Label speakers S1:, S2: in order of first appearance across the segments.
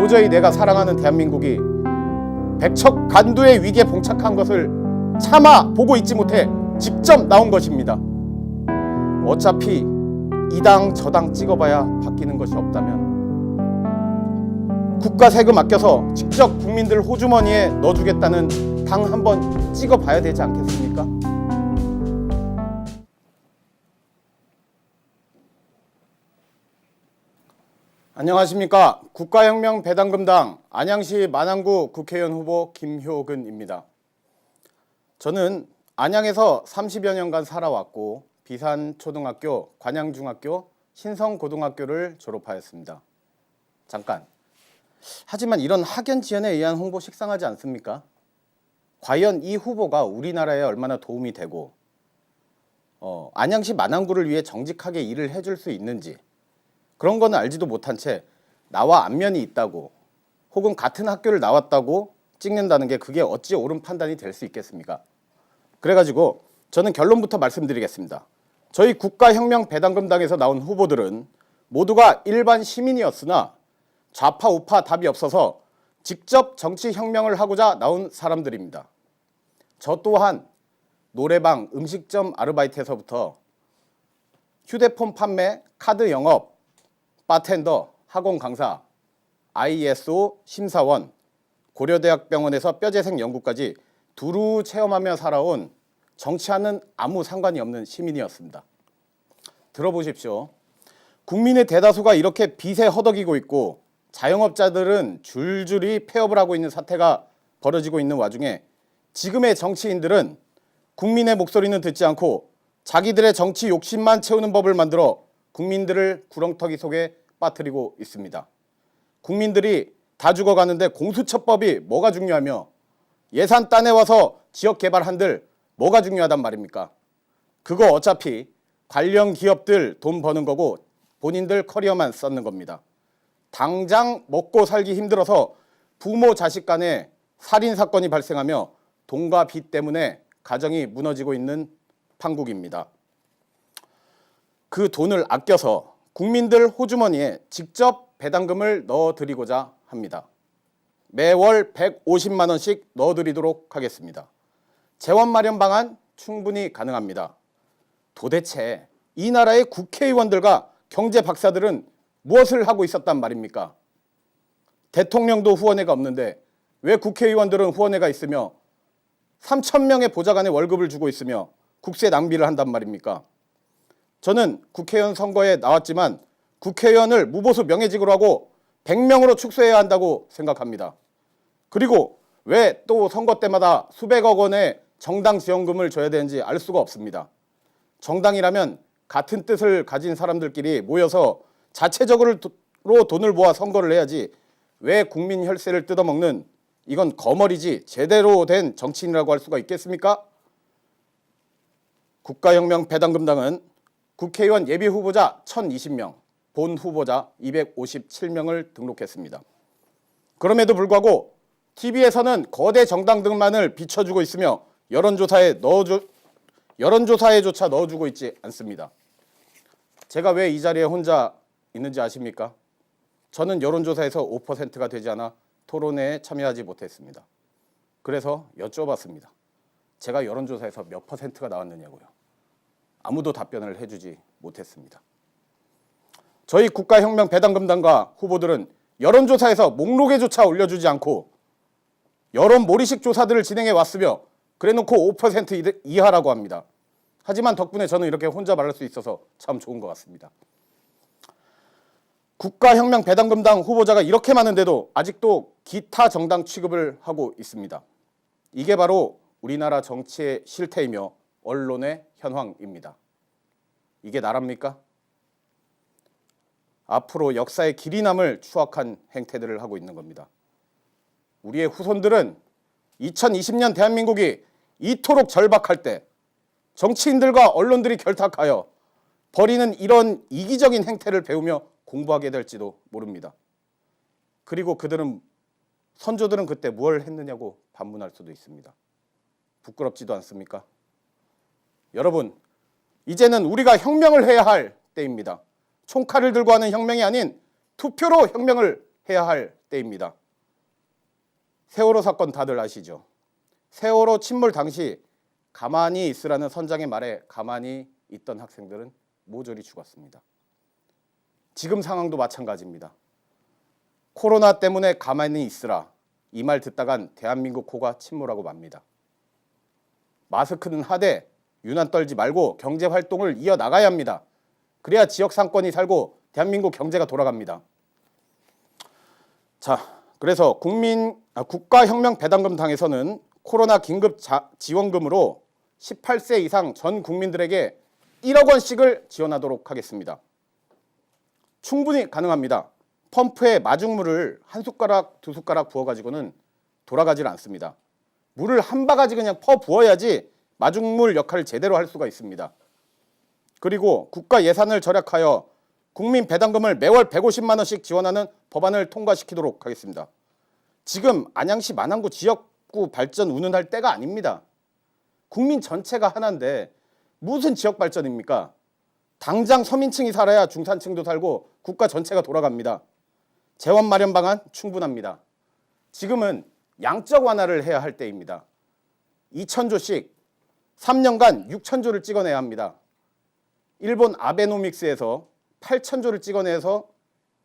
S1: 도저히 내가 사랑하는 대한민국이 백척간두의 위기에 봉착한 것을 차마 보고 있지 못해 직접 나온 것입니다. 어차피 이 당 저 당 찍어봐야 바뀌는 것이 없다면 국가 세금 아껴서 직접 국민들 호주머니에 넣어주겠다는 당 한번 찍어봐야 되지 않겠습니까? 안녕하십니까. 국가혁명 배당금당 안양시 만안구 국회의원 후보 김효근입니다. 저는 안양에서 30여 년간 살아왔고 비산초등학교, 관양중학교, 신성고등학교를 졸업하였습니다. 잠깐. 하지만 이런 학연지연에 의한 홍보 식상하지 않습니까? 과연 이 후보가 우리나라에 얼마나 도움이 되고 안양시 만안구를 위해 정직하게 일을 해줄 수 있는지 그런 거는 알지도 못한 채 나와 안면이 있다고 혹은 같은 학교를 나왔다고 찍는다는 게 그게 어찌 옳은 판단이 될 수 있겠습니까? 그래가지고 저는 결론부터 말씀드리겠습니다. 저희 국가혁명 배당금당에서 나온 후보들은 모두가 일반 시민이었으나 좌파 우파 답이 없어서 직접 정치혁명을 하고자 나온 사람들입니다. 저 또한 노래방, 음식점 아르바이트에서부터 휴대폰 판매, 카드 영업, 바텐더, 학원 강사, ISO 심사원, 고려대학병원에서 뼈재생 연구까지 두루 체험하며 살아온 정치와는 아무 상관이 없는 시민이었습니다. 들어보십시오. 국민의 대다수가 이렇게 빚에 허덕이고 있고 자영업자들은 줄줄이 폐업을 하고 있는 사태가 벌어지고 있는 와중에 지금의 정치인들은 국민의 목소리는 듣지 않고 자기들의 정치 욕심만 채우는 법을 만들어 국민들을 구렁텅이 속에 빠뜨리고 있습니다. 국민들이 다 죽어가는데 공수처법이 뭐가 중요하며 예산 따내와서 지역개발한들 뭐가 중요하단 말입니까? 그거 어차피 관련 기업들 돈 버는 거고 본인들 커리어만 쌓는 겁니다. 당장 먹고 살기 힘들어서 부모 자식 간에 살인사건이 발생하며 돈과 빚 때문에 가정이 무너지고 있는 판국입니다. 그 돈을 아껴서 국민들 호주머니에 직접 배당금을 넣어드리고자 합니다. 매월 150만 원씩 넣어드리도록 하겠습니다. 재원 마련 방안 충분히 가능합니다. 도대체 이 나라의 국회의원들과 경제 박사들은 무엇을 하고 있었단 말입니까? 대통령도 후원회가 없는데 왜 국회의원들은 후원회가 있으며 3,000명의 보좌관의 월급을 주고 있으며 국세 낭비를 한단 말입니까? 저는 국회의원 선거에 나왔지만 국회의원을 무보수 명예직으로 하고 100명으로 축소해야 한다고 생각합니다. 그리고 왜 또 선거 때마다 수백억 원의 정당 지원금을 줘야 되는지 알 수가 없습니다. 정당이라면 같은 뜻을 가진 사람들끼리 모여서 자체적으로 돈을 모아 선거를 해야지 왜 국민 혈세를 뜯어먹는 이건 거머리지 제대로 된 정치인이라고 할 수가 있겠습니까? 국가혁명 배당금당은 국회의원 예비후보자 1,020명, 본 후보자 257명을 등록했습니다. 그럼에도 불구하고 TV에서는 거대 정당들만을 비춰주고 있으며 여론조사에조차 넣어주고 있지 않습니다. 제가 왜 이 자리에 혼자 있는지 아십니까? 저는 여론조사에서 5%가 되지 않아 토론회에 참여하지 못했습니다. 그래서 여쭤봤습니다. 제가 여론조사에서 몇 %가 나왔느냐고요. 아무도 답변을 해주지 못했습니다. 저희 국가혁명 배당금당과 후보들은 여론조사에서 목록에조차 올려주지 않고 여론 몰이식 조사들을 진행해 왔으며 그래놓고 5% 이하라고 합니다. 하지만 덕분에 저는 이렇게 혼자 말할 수 있어서 참 좋은 것 같습니다. 국가혁명 배당금당 후보자가 이렇게 많은데도 아직도 기타 정당 취급을 하고 있습니다. 이게 바로 우리나라 정치의 실태이며 언론의 현황입니다. 이게 나랍니까? 앞으로 역사의 길이 남을 추악한 행태들을 하고 있는 겁니다. 우리의 후손들은 2020년 대한민국이 이토록 절박할 때 정치인들과 언론들이 결탁하여 벌이는 이런 이기적인 행태를 배우며 공부하게 될지도 모릅니다. 그리고 선조들은 그때 뭘 했느냐고 반문할 수도 있습니다. 부끄럽지도 않습니까? 여러분, 이제는 우리가 혁명을 해야 할 때입니다. 총칼을 들고 하는 혁명이 아닌 투표로 혁명을 해야 할 때입니다. 세월호 사건 다들 아시죠? 세월호 침몰 당시 가만히 있으라는 선장의 말에 가만히 있던 학생들은 모조리 죽었습니다. 지금 상황도 마찬가지입니다. 코로나 때문에 가만히 있으라 이 말 듣다간 대한민국 호가 침몰하고 맙니다. 마스크는 하되 유난 떨지 말고 경제 활동을 이어나가야 합니다. 그래야 지역 상권이 살고 대한민국 경제가 돌아갑니다. 자, 그래서 국가혁명배당금당에서는 코로나 긴급 지원금으로 18세 이상 전 국민들에게 1억 원씩을 지원하도록 하겠습니다. 충분히 가능합니다. 펌프에 마중물을 한 숟가락, 두 숟가락 부어가지고는 돌아가질 않습니다. 물을 한 바가지 그냥 퍼부어야지 마중물 역할을 제대로 할 수가 있습니다. 그리고 국가 예산을 절약하여 국민 배당금을 매월 150만 원씩 지원하는 법안을 통과시키도록 하겠습니다. 지금 안양시 만안구 지역구 발전 운운할 때가 아닙니다. 국민 전체가 하나인데 무슨 지역 발전입니까? 당장 서민층이 살아야 중산층도 살고 국가 전체가 돌아갑니다. 재원 마련 방안 충분합니다. 지금은 양적 완화를 해야 할 때입니다. 2,000조씩 3년간 6,000조를 찍어내야 합니다. 일본 아베노믹스에서 8,000조를 찍어내서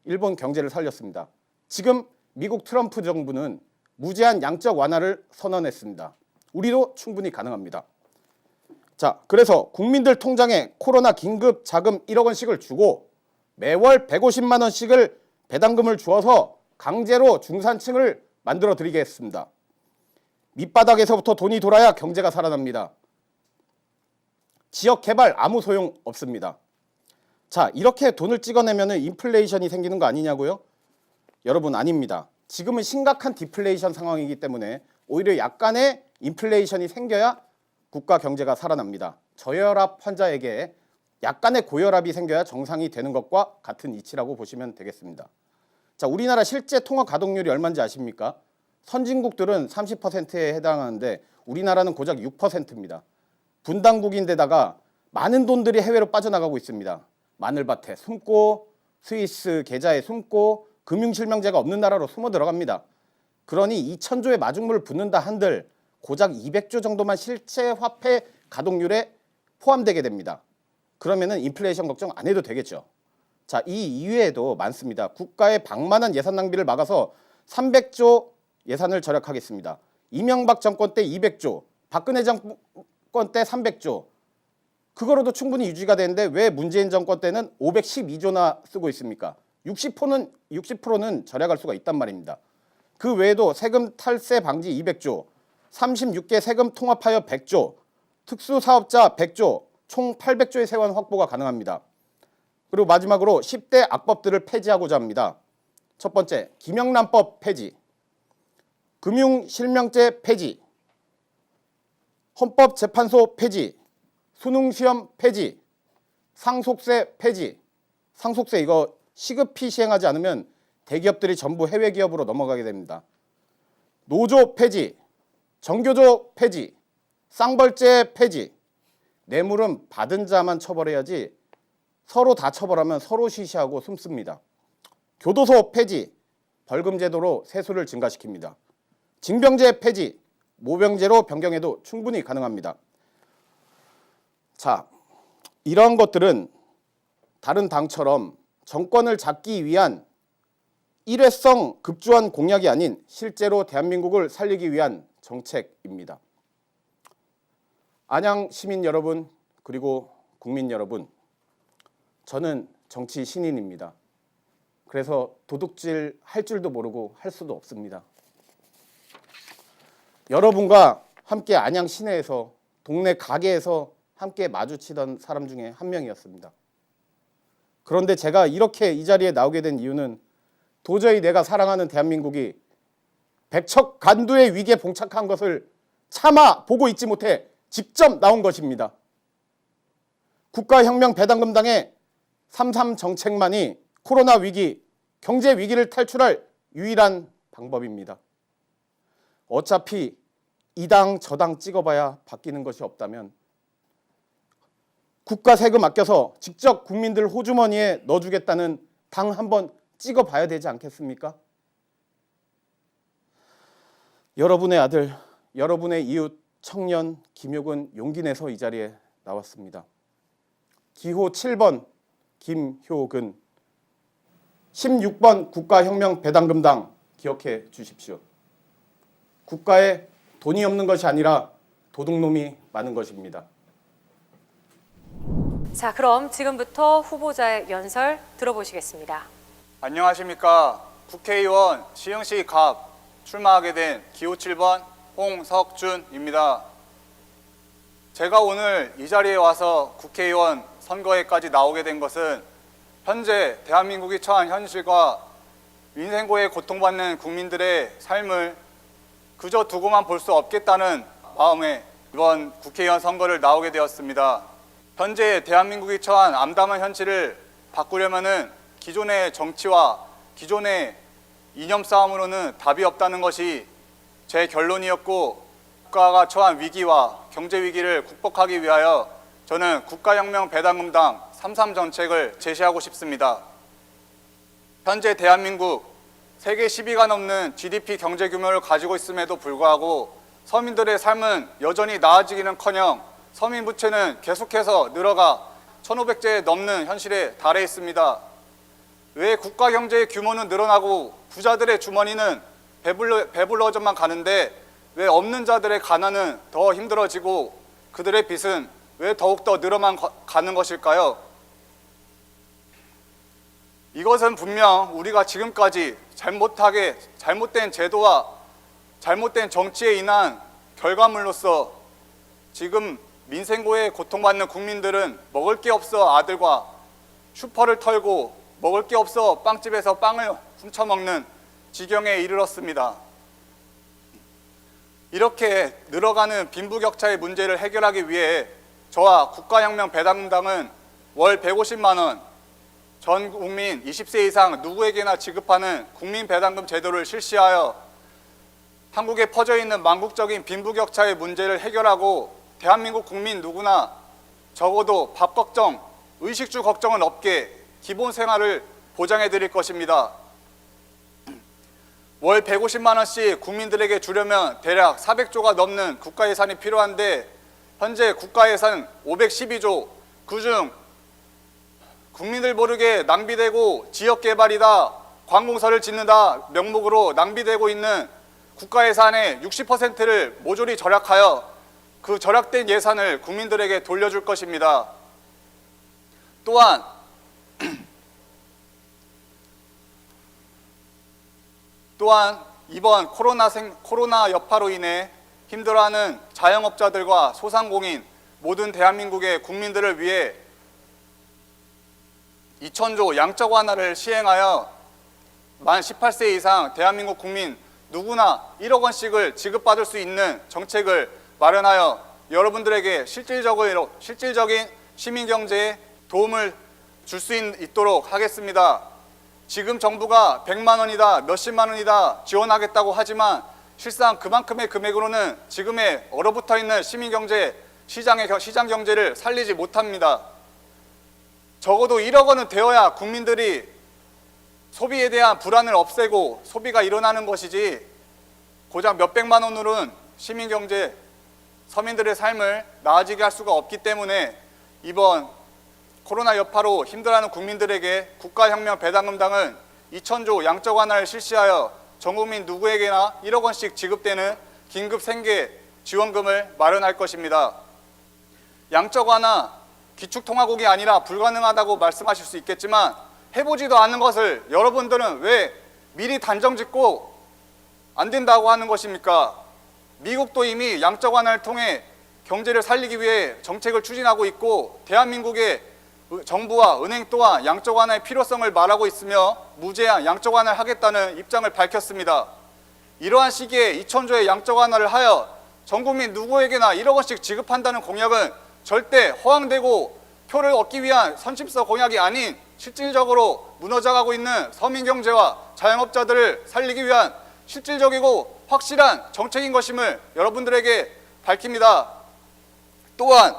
S1: 일본 경제를 살렸습니다. 지금 미국 트럼프 정부는 무제한 양적 완화를 선언했습니다. 우리도 충분히 가능합니다. 자, 그래서 국민들 통장에 코로나 긴급 자금 1억 원씩을 주고 매월 150만 원씩을 배당금을 주어서 강제로 중산층을 만들어 드리겠습니다. 밑바닥에서부터 돈이 돌아야 경제가 살아납니다. 지역 개발 아무 소용 없습니다. 자, 이렇게 돈을 찍어내면 인플레이션이 생기는 거 아니냐고요? 여러분, 아닙니다. 지금은 심각한 디플레이션 상황이기 때문에 오히려 약간의 인플레이션이 생겨야 국가 경제가 살아납니다. 저혈압 환자에게 약간의 고혈압이 생겨야 정상이 되는 것과 같은 이치라고 보시면 되겠습니다. 자, 우리나라 실제 통화 가동률이 얼마인지 아십니까? 선진국들은 30%에 해당하는데 우리나라는 고작 6%입니다. 분단국인데다가 많은 돈들이 해외로 빠져나가고 있습니다. 마늘밭에 숨고 스위스 계좌에 숨고 금융실명제가 없는 나라로 숨어 들어갑니다. 그러니 2,000조의 마중물을 붓는다 한들 고작 200조 정도만 실제 화폐 가동률에 포함되게 됩니다. 그러면은 인플레이션 걱정 안 해도 되겠죠. 자, 이 이외에도 많습니다. 국가의 방만한 예산 낭비를 막아서 300조 예산을 절약하겠습니다. 이명박 정권 때 200조, 박근혜 정권 때 300조. 그거로도 충분히 유지가 되는데 왜 문재인 정권 때는 512조나 쓰고 있습니까? 60%는 절약할 수가 있단 말입니다. 그 외에도 세금 탈세 방지 200조, 36개 세금 통합하여 100조, 특수사업자 100조, 총 800조의 세원 확보가 가능합니다. 그리고 마지막으로 10대 악법들을 폐지하고자 합니다. 첫 번째, 김영란법 폐지, 금융실명제 폐지, 헌법재판소 폐지, 수능시험 폐지, 상속세 폐지. 상속세 이거 시급히 시행하지 않으면 대기업들이 전부 해외 기업으로 넘어가게 됩니다. 노조 폐지, 정교조 폐지, 쌍벌제 폐지. 뇌물은 받은 자만 처벌해야지 서로 다 처벌하면 서로 시시하고 숨습니다. 교도소 폐지, 벌금 제도로 세수를 증가시킵니다. 징병제 폐지, 모병제로 변경해도 충분히 가능합니다. 자, 이러한 것들은 다른 당처럼 정권을 잡기 위한 일회성 급조한 공약이 아닌 실제로 대한민국을 살리기 위한 정책입니다. 안양 시민 여러분, 그리고 국민 여러분, 저는 정치 신인입니다. 그래서 도둑질 할 줄도 모르고 할 수도 없습니다. 여러분과 함께 안양 시내에서 동네 가게에서 함께 마주치던 사람 중에 한 명이었습니다. 그런데 제가 이렇게 이 자리에 나오게 된 이유는 도저히 내가 사랑하는 대한민국이 백척간두의 위기에 봉착한 것을 차마 보고 있지 못해 직접 나온 것입니다. 국가혁명배당금당의 3.3 정책만이 코로나 위기, 경제 위기를 탈출할 유일한 방법입니다. 어차피 이 당 저 당 찍어봐야 바뀌는 것이 없다면 국가 세금 아껴서 직접 국민들 호주머니에 넣어주겠다는 당 한번 찍어봐야 되지 않겠습니까? 여러분의 아들, 여러분의 이웃 청년 김효근 용기 내서 이 자리에 나왔습니다. 기호 7번 김효근, 16번 국가혁명 배당금당 기억해 주십시오. 국가에 돈이 없는 것이 아니라 도둑놈이 많은 것입니다.
S2: 자, 그럼 지금부터 후보자의 연설 들어보시겠습니다.
S3: 안녕하십니까. 국회의원 시흥시 갑 출마하게 된 기호 7번 홍석준입니다. 제가 오늘 이 자리에 와서 국회의원 선거에까지 나오게 된 것은 현재 대한민국이 처한 현실과 민생고에 고통받는 국민들의 삶을 그저 두고만 볼 수 없겠다는 마음에 이번 국회의원 선거를 나오게 되었습니다. 현재 대한민국이 처한 암담한 현실을 바꾸려면은 기존의 정치와 기존의 이념 싸움으로는 답이 없다는 것이 제 결론이었고, 국가가 처한 위기와 경제 위기를 극복하기 위하여 저는 국가혁명 배당금당 33 정책을 제시하고 싶습니다. 현재 대한민국 세계 10위가 넘는 GDP 경제 규모를 가지고 있음에도 불구하고 서민들의 삶은 여전히 나아지기는커녕 서민 부채는 계속해서 늘어가 1,500조 넘는 현실에 달해 있습니다. 왜 국가 경제의 규모는 늘어나고 부자들의 주머니는 배불러져만 가는데 왜 없는 자들의 가난은 더 힘들어지고 그들의 빚은 왜 더욱더 늘어만 가는 것일까요? 이것은 분명 우리가 지금까지 잘못된 제도와 잘못된 정치에 인한 결과물로서 지금 민생고에 고통받는 국민들은 먹을 게 없어 아들과 슈퍼를 털고 먹을 게 없어 빵집에서 빵을 훔쳐먹는 지경에 이르렀습니다. 이렇게 늘어가는 빈부격차의 문제를 해결하기 위해 저와 국가혁명 배당금당은 월 150만 원, 전 국민 20세 이상 누구에게나 지급하는 국민배당금 제도를 실시하여 한국에 퍼져 있는 만국적인 빈부격차의 문제를 해결하고 대한민국 국민 누구나 적어도 밥 걱정, 의식주 걱정은 없게 기본 생활을 보장해 드릴 것입니다. 월 150만 원씩 국민들에게 주려면 대략 400조가 넘는 국가 예산이 필요한데 현재 국가 예산 512조, 그중 국민들 모르게 낭비되고 지역개발이다, 관공서를 짓는다 명목으로 낭비되고 있는 국가 예산의 60%를 모조리 절약하여 그 절약된 예산을 국민들에게 돌려줄 것입니다. 또한 이번 코로나 여파로 인해 힘들어하는 자영업자들과 소상공인 모든 대한민국의 국민들을 위해 2,000조 양적 완화를 시행하여 만 18세 이상 대한민국 국민 누구나 1억 원씩을 지급받을 수 있는 정책을 마련하여 여러분들에게 실질적인 시민경제에 도움을 줄 수 있도록 하겠습니다. 지금 정부가 100만 원이다, 몇십만 원이다 지원하겠다고 하지만 실상 그만큼의 금액으로는 지금의 얼어붙어 있는 시민경제, 시장 경제를 살리지 못합니다. 적어도 1억 원은 되어야 국민들이 소비에 대한 불안을 없애고 소비가 일어나는 것이지 고작 몇백만 원으로는 시민경제, 서민들의 삶을 나아지게 할 수가 없기 때문에 이번 코로나 여파로 힘들어하는 국민들에게 국가혁명 배당금당은 2,000조 양적 완화를 실시하여 전국민 누구에게나 1억 원씩 지급되는 긴급 생계 지원금을 마련할 것입니다. 양적 완화, 기축통화국이 아니라 불가능하다고 말씀하실 수 있겠지만 해보지도 않은 것을 여러분들은 왜 미리 단정짓고 안 된다고 하는 것입니까? 미국도 이미 양적 완화를 통해 경제를 살리기 위해 정책을 추진하고 있고 대한민국의 정부와 은행 또한 양적 완화의 필요성을 말하고 있으며 무제한 양적 완화를 하겠다는 입장을 밝혔습니다. 이러한 시기에 2,000조의 양적 완화를 하여 전 국민 누구에게나 1억 원씩 지급한다는 공약은 절대 허황되고 표를 얻기 위한 선심서 공약이 아닌 실질적으로 무너져가고 있는 서민 경제와 자영업자들을 살리기 위한 실질적이고 확실한 정책인 것임을 여러분들에게 밝힙니다. 또한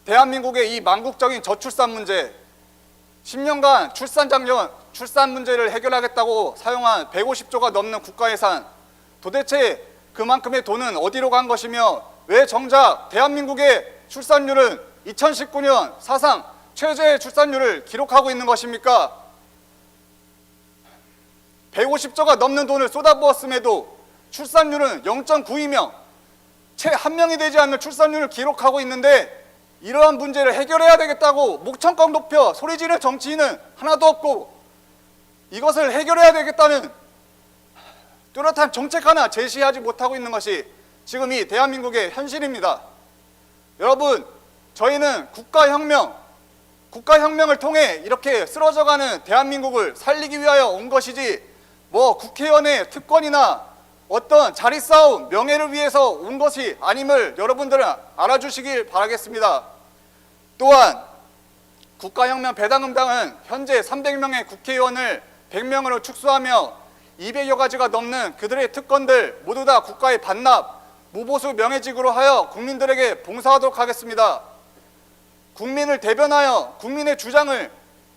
S3: 대한민국의 이 만국적인 저출산 문제, 10년간 출산 문제를 해결하겠다고 사용한 150조가 넘는 국가 예산, 도대체 그만큼의 돈은 어디로 간 것이며 왜 정작 대한민국의 출산율은 2019년 사상 최저의 출산율을 기록하고 있는 것입니까? 150조가 넘는 돈을 쏟아부었음에도 출산율은 0.9이며 채 한 명이 되지 않는 출산율을 기록하고 있는데 이러한 문제를 해결해야 되겠다고 목청껏 높여 소리지르는 정치인은 하나도 없고 이것을 해결해야 되겠다는 뚜렷한 정책 하나 제시하지 못하고 있는 것이 지금 이 대한민국의 현실입니다. 여러분, 저희는 국가혁명을 통해 이렇게 쓰러져가는 대한민국을 살리기 위하여 온 것이지 뭐 국회의원의 특권이나 어떤 자리 싸움, 명예를 위해서 온 것이 아님을 여러분들은 알아주시길 바라겠습니다. 또한 국가혁명 배당금당은 현재 300명의 국회의원을 100명으로 축소하며 200여 가지가 넘는 그들의 특권들 모두 다 국가에 반납, 무보수 명예직으로 하여 국민들에게 봉사하도록 하겠습니다. 국민을 대변하여 국민의 주장을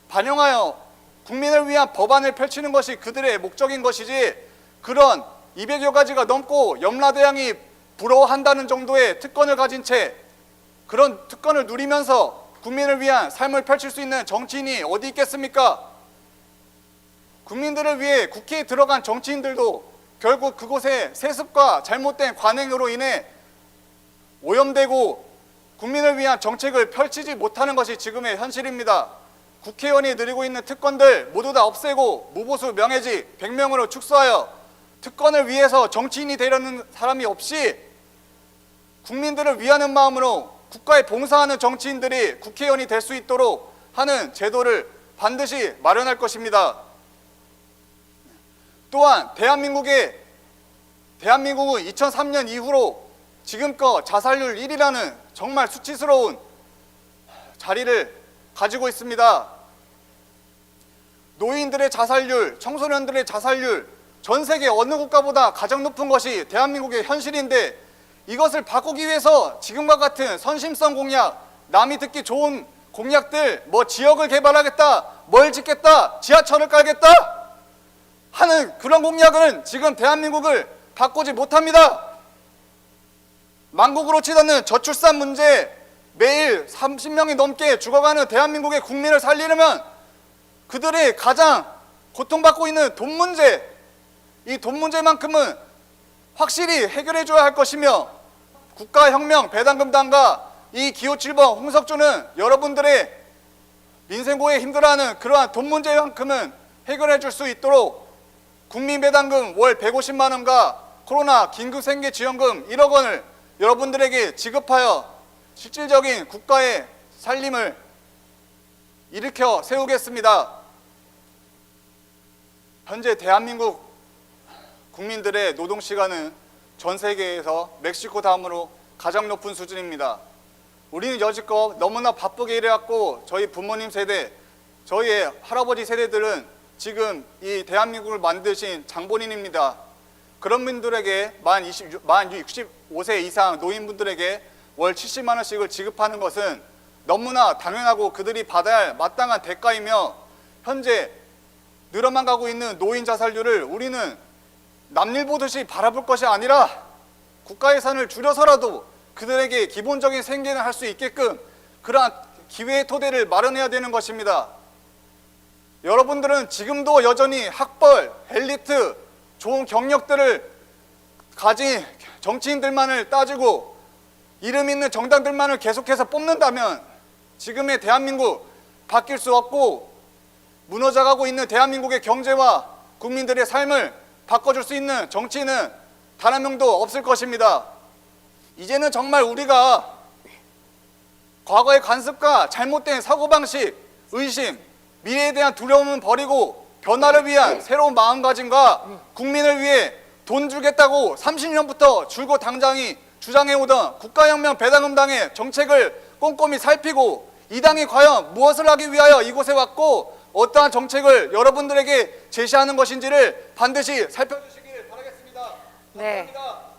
S3: 반영하여 국민을 위한 법안을 펼치는 것이 그들의 목적인 것이지 그런 200여 가지가 넘고 염라대왕이 부러워한다는 정도의 특권을 가진 채 그런 특권을 누리면서 국민을 위한 삶을 펼칠 수 있는 정치인이 어디 있겠습니까? 국민들을 위해 국회에 들어간 정치인들도 결국 그곳의 세습과 잘못된 관행으로 인해 오염되고 국민을 위한 정책을 펼치지 못하는 것이 지금의 현실입니다. 국회의원이 누리고 있는 특권들 모두 다 없애고 무보수 명예직 100명으로 축소하여 특권을 위해서 정치인이 되려는 사람이 없이 국민들을 위하는 마음으로 국가에 봉사하는 정치인들이 국회의원이 될 수 있도록 하는 제도를 반드시 마련할 것입니다. 또한 대한민국은 2003년 이후로 지금껏 자살률 1위라는 정말 수치스러운 자리를 가지고 있습니다. 노인들의 자살률, 청소년들의 자살률 전 세계 어느 국가보다 가장 높은 것이 대한민국의 현실인데 이것을 바꾸기 위해서 지금과 같은 선심성 공약, 남이 듣기 좋은 공약들, 뭐 지역을 개발하겠다, 뭘 짓겠다, 지하철을 깔겠다 하는 그런 공약은 지금 대한민국을 바꾸지 못합니다. 만국으로 치닫는 저출산 문제, 매일 30명이 넘게 죽어가는 대한민국의 국민을 살리려면 그들이 가장 고통받고 있는 돈 문제, 이 돈 문제만큼은 확실히 해결해 줘야 할 것이며 국가혁명 배당금당과 이 기호 7번 홍석주는 여러분들의 민생고에 힘들어하는 그러한 돈 문제만큼은 해결해 줄 수 있도록 국민배당금 월 150만 원과 코로나 긴급생계지원금 1억 원을 여러분들에게 지급하여 실질적인 국가의 살림을 일으켜 세우겠습니다. 현재 대한민국 국민들의 노동시간은 전 세계에서 멕시코 다음으로 가장 높은 수준입니다. 우리는 여지껏 너무나 바쁘게 일해왔고 저희 부모님 세대, 저희의 할아버지 세대들은 지금 이 대한민국을 만드신 장본인입니다. 그런 분들에게 만 65세 이상 노인분들에게 월 70만 원씩을 지급하는 것은 너무나 당연하고 그들이 받아야 할 마땅한 대가이며 현재 늘어만 가고 있는 노인 자살률을 우리는 남일 보듯이 바라볼 것이 아니라 국가 예산을 줄여서라도 그들에게 기본적인 생계를 할 수 있게끔 그러한 기회의 토대를 마련해야 되는 것입니다. 여러분들은 지금도 여전히 학벌, 엘리트, 좋은 경력들을 가진 정치인들만을 따지고 이름 있는 정당들만을 계속해서 뽑는다면 지금의 대한민국 바뀔 수 없고 무너져가고 있는 대한민국의 경제와 국민들의 삶을 바꿔줄 수 있는 정치인은 단 한 명도 없을 것입니다. 이제는 정말 우리가 과거의 관습과 잘못된 사고방식, 의심, 미래에 대한 두려움은 버리고 변화를 위한 새로운 마음가짐과 국민을 위해 돈 주겠다고 30년부터 줄곧 당장이 주장해오던 국가혁명 배당금당의 정책을 꼼꼼히 살피고 이 당이 과연 무엇을 하기 위하여 이곳에 왔고 어떠한 정책을 여러분들에게 제시하는 것인지를 반드시 살펴주시길 바라겠습니다.
S2: 네.
S3: 감사합니다.